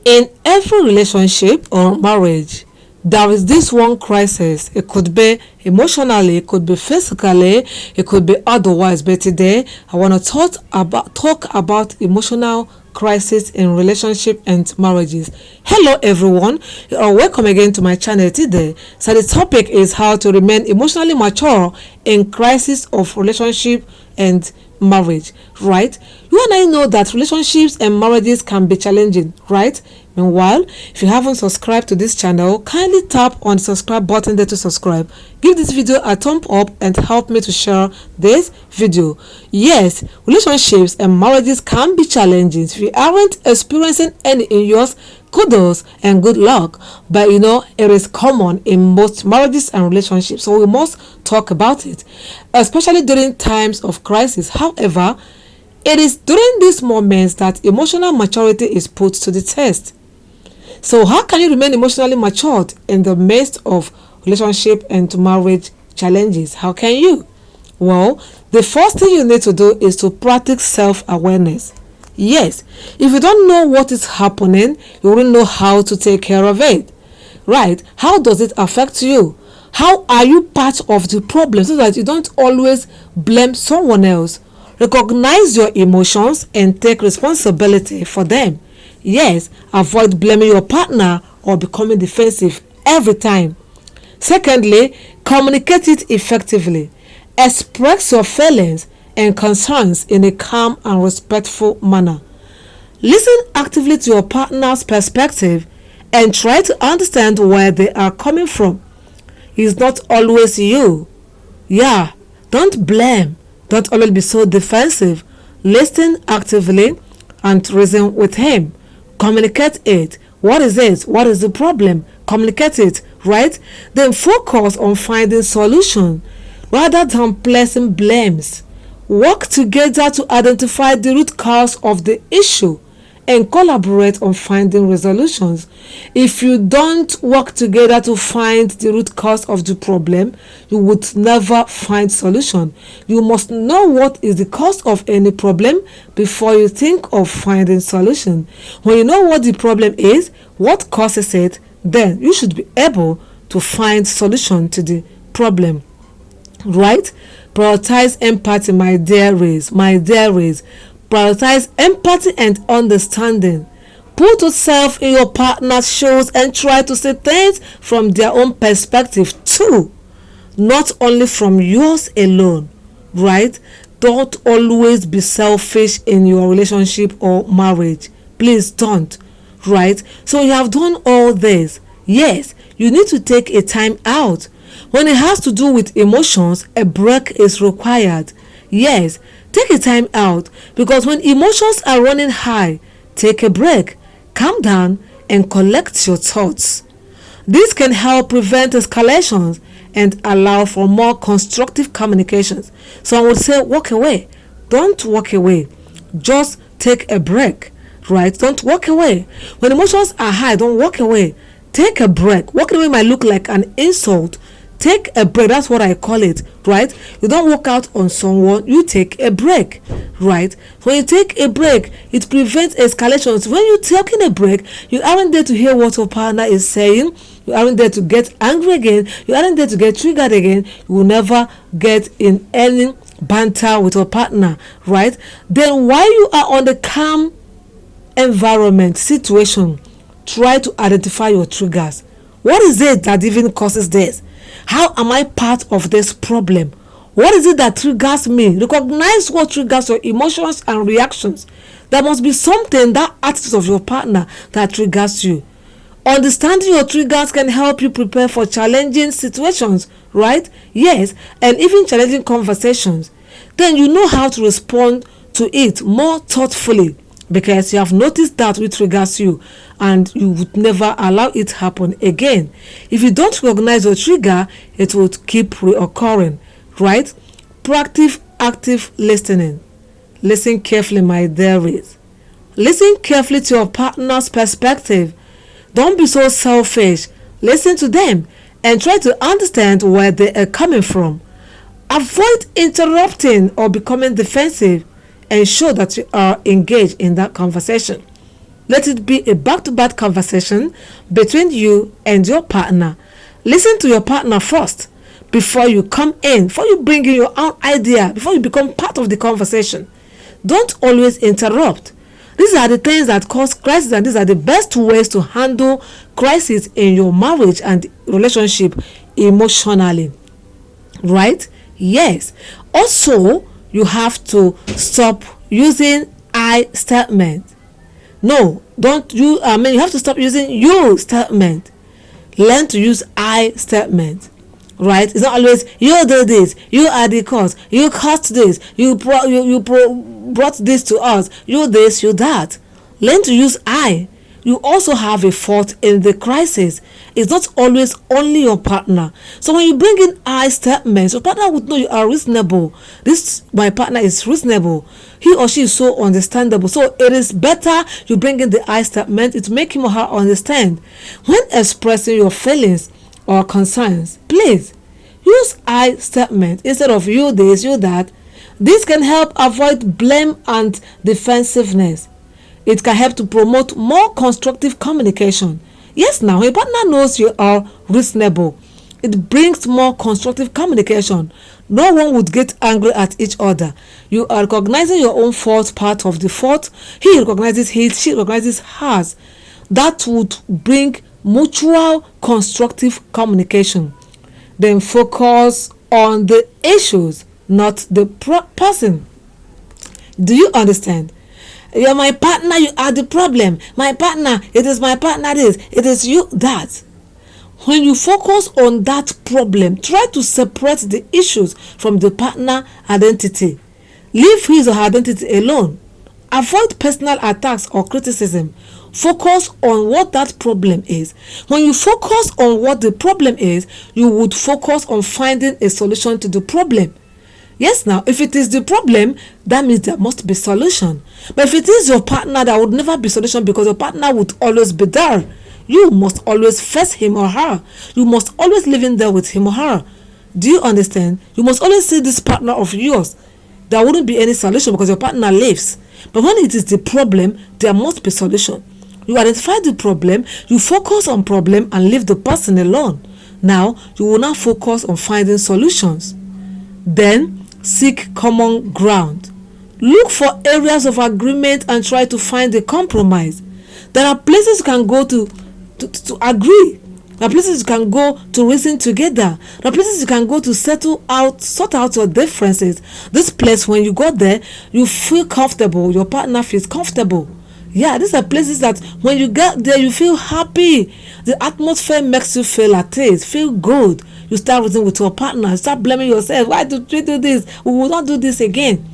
In every relationship or marriage, there is this one crisis. It could be emotionally, it could be physically, it could be otherwise. But today, I want to talk about emotional crisis in relationship and marriages. Hello, everyone. Welcome again to my channel today. So the topic is how to remain emotionally mature in crisis of relationship and marriage, right? You and I know that relationships and marriages can be challenging, right? Meanwhile, if you haven't subscribed to this channel, kindly tap on the subscribe button there to subscribe. Give this video a thumb up and help me to share this video. Yes, relationships and marriages can be challenging. If you aren't experiencing any in yours, kudos and good luck. But it is common in most marriages and relationships, so we must talk about it, especially during times of crisis. However, it is during these moments that emotional maturity is put to the test. So how can you remain emotionally matured in the midst of relationship and marriage challenges? How can you? Well, the first thing you need to do is to practice self-awareness. Yes, if you don't know what is happening, you won't know how to take care of it. Right? How does it affect you? How are you part of the problem so that you don't always blame someone else? Recognize your emotions and take responsibility for them. Yes, avoid blaming your partner or becoming defensive every time. Secondly, communicate it effectively. Express your feelings and concerns in a calm and respectful manner. Listen actively to your partner's perspective and try to understand where they are coming from. It's not always you. Yeah, don't blame. Don't always be so defensive. Listen actively and reason with him. Communicate it. What is it? What is the problem? Communicate it, right? Then focus on finding solution rather than placing blames. Work together to identify the root cause of the issue and collaborate on finding resolutions. If you don't work together to find the root cause of the problem, you would never find solution. You must know what is the cause of any problem before you think of finding solution. When you know what the problem is, what causes it, then you should be able to find solution to the problem. Right? Prioritize empathy, my dear race. Prioritize empathy and understanding. Put yourself in your partner's shoes and try to see things from their own perspective too, not only from yours alone, right? Don't always be selfish in your relationship or marriage. Please don't, right? So you have done all this. Yes, you need to take a time out. When it has to do with emotions, a break is required. Yes, take a time out, because when emotions are running high, take a break, calm down and collect your thoughts. This can help prevent escalations and allow for more constructive communications. So I would say walk away. Don't walk away. Just take a break, right? Don't walk away. When emotions are high, don't walk away. Take a break. Walking away might look like an insult. Take a break. That's what I call it, right? You don't walk out on someone, you take a break, right? When you take a break, it prevents escalations. When you're taking a break, you aren't there to hear what your partner is saying. You aren't there to get angry again. You aren't there to get triggered again. You will never get in any banter with your partner, right? Then while you are on the calm environment situation, try to identify your triggers. What is it that even causes this? How am I part of this problem? What is it that triggers me? Recognize what triggers your emotions and reactions. There must be something, that attitude of your partner, that triggers you. Understanding your triggers can help you prepare for challenging situations, right? Yes, and even challenging conversations. Then you know how to respond to it more thoughtfully, because you have noticed that which triggers you and you would never allow it happen again. If you don't recognize your trigger, it will keep reoccurring, right? Practice active listening. Listen carefully, my dearies. Listen carefully to your partner's perspective. Don't be so selfish. Listen to them and try to understand where they are coming from. Avoid interrupting or becoming defensive. Ensure that you are engaged in that conversation. Let it be a back-to-back conversation between you and your partner. Listen to your partner first before you come in, before you bring in your own idea, before you become part of the conversation. Don't always interrupt. These are the things that cause crisis, and these are the best ways to handle crisis in your marriage and relationship emotionally. Right? Yes. Also, you have to stop using I statement. No, don't you you have to stop using you statement. Learn to use I statement. Right? It's not always you do this, you are the cause, you caused this, you brought this to us, you this, you that. Learn to use I. You also have a fault in the crisis. It's not always only your partner. So when you bring in I statements, your partner would know you are reasonable. This, my partner is reasonable. He or she is so understandable. So it is better you bring in the I statement. It makes him or her understand. When expressing your feelings or concerns, please use I statement instead of you this, you that. This can help avoid blame and defensiveness. It can help to promote more constructive communication. Yes, now, a partner knows you are reasonable. It brings more constructive communication. No one would get angry at each other. You are recognizing your own fault, part of the fault. He recognizes his, she recognizes hers. That would bring mutual constructive communication. Then focus on the issues, not the person. Do you understand? You are my partner, you are the problem. My partner, it is my partner this, it is you that. When you focus on that problem, try to separate the issues from the partner identity. Leave his or her identity alone. Avoid personal attacks or criticism. Focus on what that problem is. When you focus on what the problem is, you would focus on finding a solution to the problem. Yes, now, if it is the problem, that means there must be solution. But if it is your partner, there would never be solution because your partner would always be there. You must always face him or her. You must always live in there with him or her. Do you understand? You must always see this partner of yours. There wouldn't be any solution because your partner lives. But when it is the problem, there must be solution. You identify the problem, you focus on problem and leave the person alone. Now, you will now focus on finding solutions. Then, seek common ground. Look for areas of agreement and try to find a compromise. There are places you can go to agree. There are places you can go to reason together. There are places you can go to sort out your differences. This place, when you go there, you feel comfortable. Your partner feels comfortable. Yeah, these are places that when you get there, you feel happy. The atmosphere makes you feel at ease, feel good. You start reasoning with your partner, start blaming yourself. Why did we do this? We will not do this again.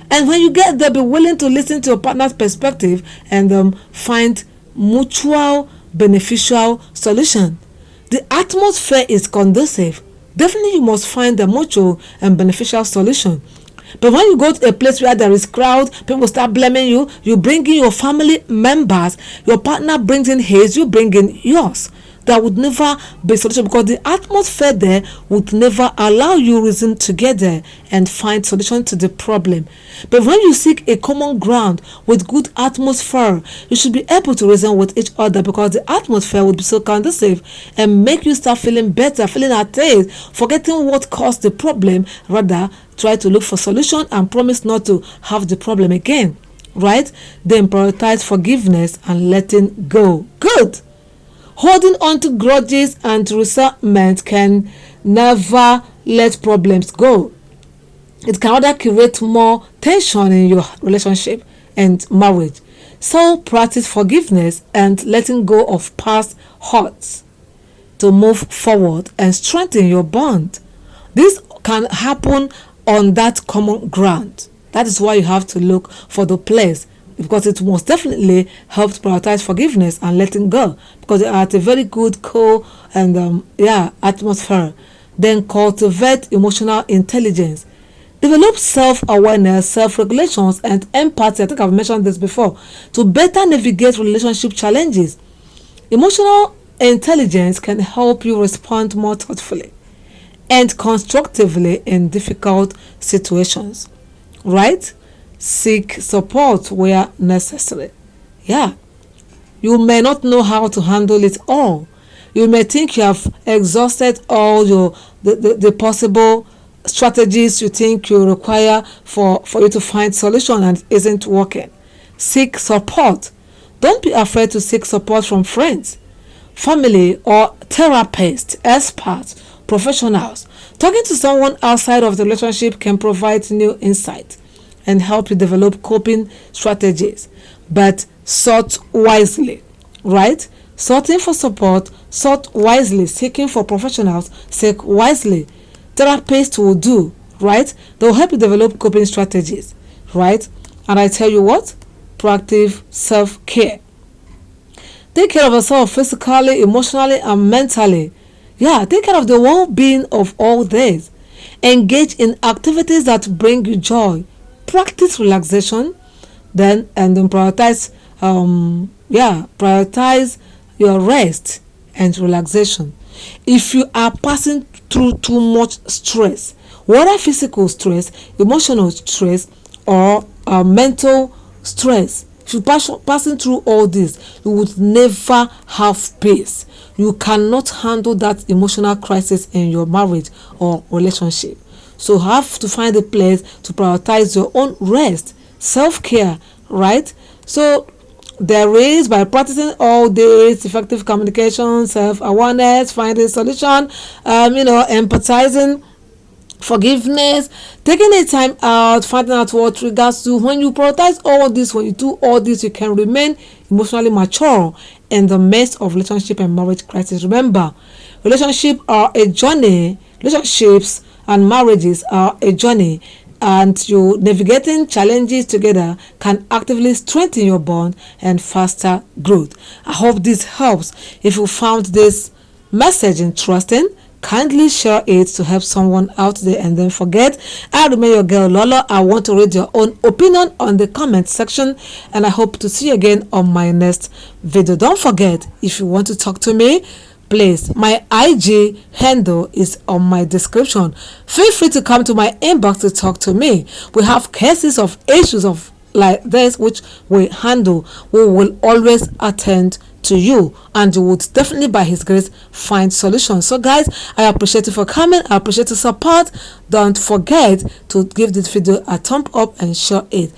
And when you get there, be willing to listen to your partner's perspective and find mutual beneficial solution. The atmosphere is conducive. Definitely you must find a mutual and beneficial solution. But when you go to a place where there is crowd, people start blaming you, you bring in your family members, your partner brings in his, you bring in yours. That would never be a solution because the atmosphere there would never allow you reason together and find solution to the problem. But when you seek a common ground with good atmosphere, you should be able to reason with each other because the atmosphere would be so conducive and make you start feeling better, feeling at ease, forgetting what caused the problem. Rather, try to look for solution and promise not to have the problem again. Right? Then prioritize forgiveness and letting go. Good. Holding on to grudges and resentment can never let problems go. It can rather create more tension in your relationship and marriage. So practice forgiveness and letting go of past hurts to move forward and strengthen your bond. This can happen on that common ground. That is why you have to look for the place, because it most definitely helps prioritize forgiveness and letting go because they are at a very good atmosphere. Then cultivate emotional intelligence. Develop self-awareness, self-regulations, and empathy. I think I've mentioned this before. To better navigate relationship challenges. Emotional intelligence can help you respond more thoughtfully and constructively in difficult situations. Right? Seek support where necessary. Yeah, You may not know how to handle it all. You may think you have exhausted all the possible strategies you think you require for you to find solution, and it isn't working. Seek support. Don't be afraid to seek support from friends, family, or therapists, experts, professionals. Talking to someone outside of the relationship can provide new insight and help you develop coping strategies, but sort wisely, right? Sorting for support, sort wisely. Seeking for professionals, seek wisely. Therapists will do, right? They will help you develop coping strategies, right? And I tell you what, proactive self-care. Take care of yourself physically, emotionally, and mentally. Yeah, take care of the well-being of all this. Engage in activities that bring you joy. Practice relaxation, then prioritize your rest and relaxation. If you are passing through too much stress, whether physical stress, emotional stress, or mental stress, if you passing through all this, you would never have peace. You cannot handle that emotional crisis in your marriage or relationship. So you have to find a place to prioritize your own rest, self-care, right? So there is, by practicing all this, effective communication, self-awareness, finding solution, empathizing, forgiveness, taking a time out, finding out what triggers you. When you prioritize all this, when you do all this, you can remain emotionally mature in the midst of relationship and marriage crisis. Remember, relationships and marriages are a journey, and you navigating challenges together can actively strengthen your bond and faster growth. I hope this helps. If you found this message interesting, kindly share it to help someone out there. And don't forget, I remain your girl Lola. I want to read your own opinion on the comment section, and I hope to see you again on my next video. Don't forget, if you want to talk to me, please, my IG handle is on my description. Feel free to come to my inbox to talk to me. We have cases of issues of like this which we handle. We will always attend to you, and you would definitely, by his grace, find solutions. So guys, I appreciate you for coming. I appreciate your support. Don't forget to give this video a thumb up and share it.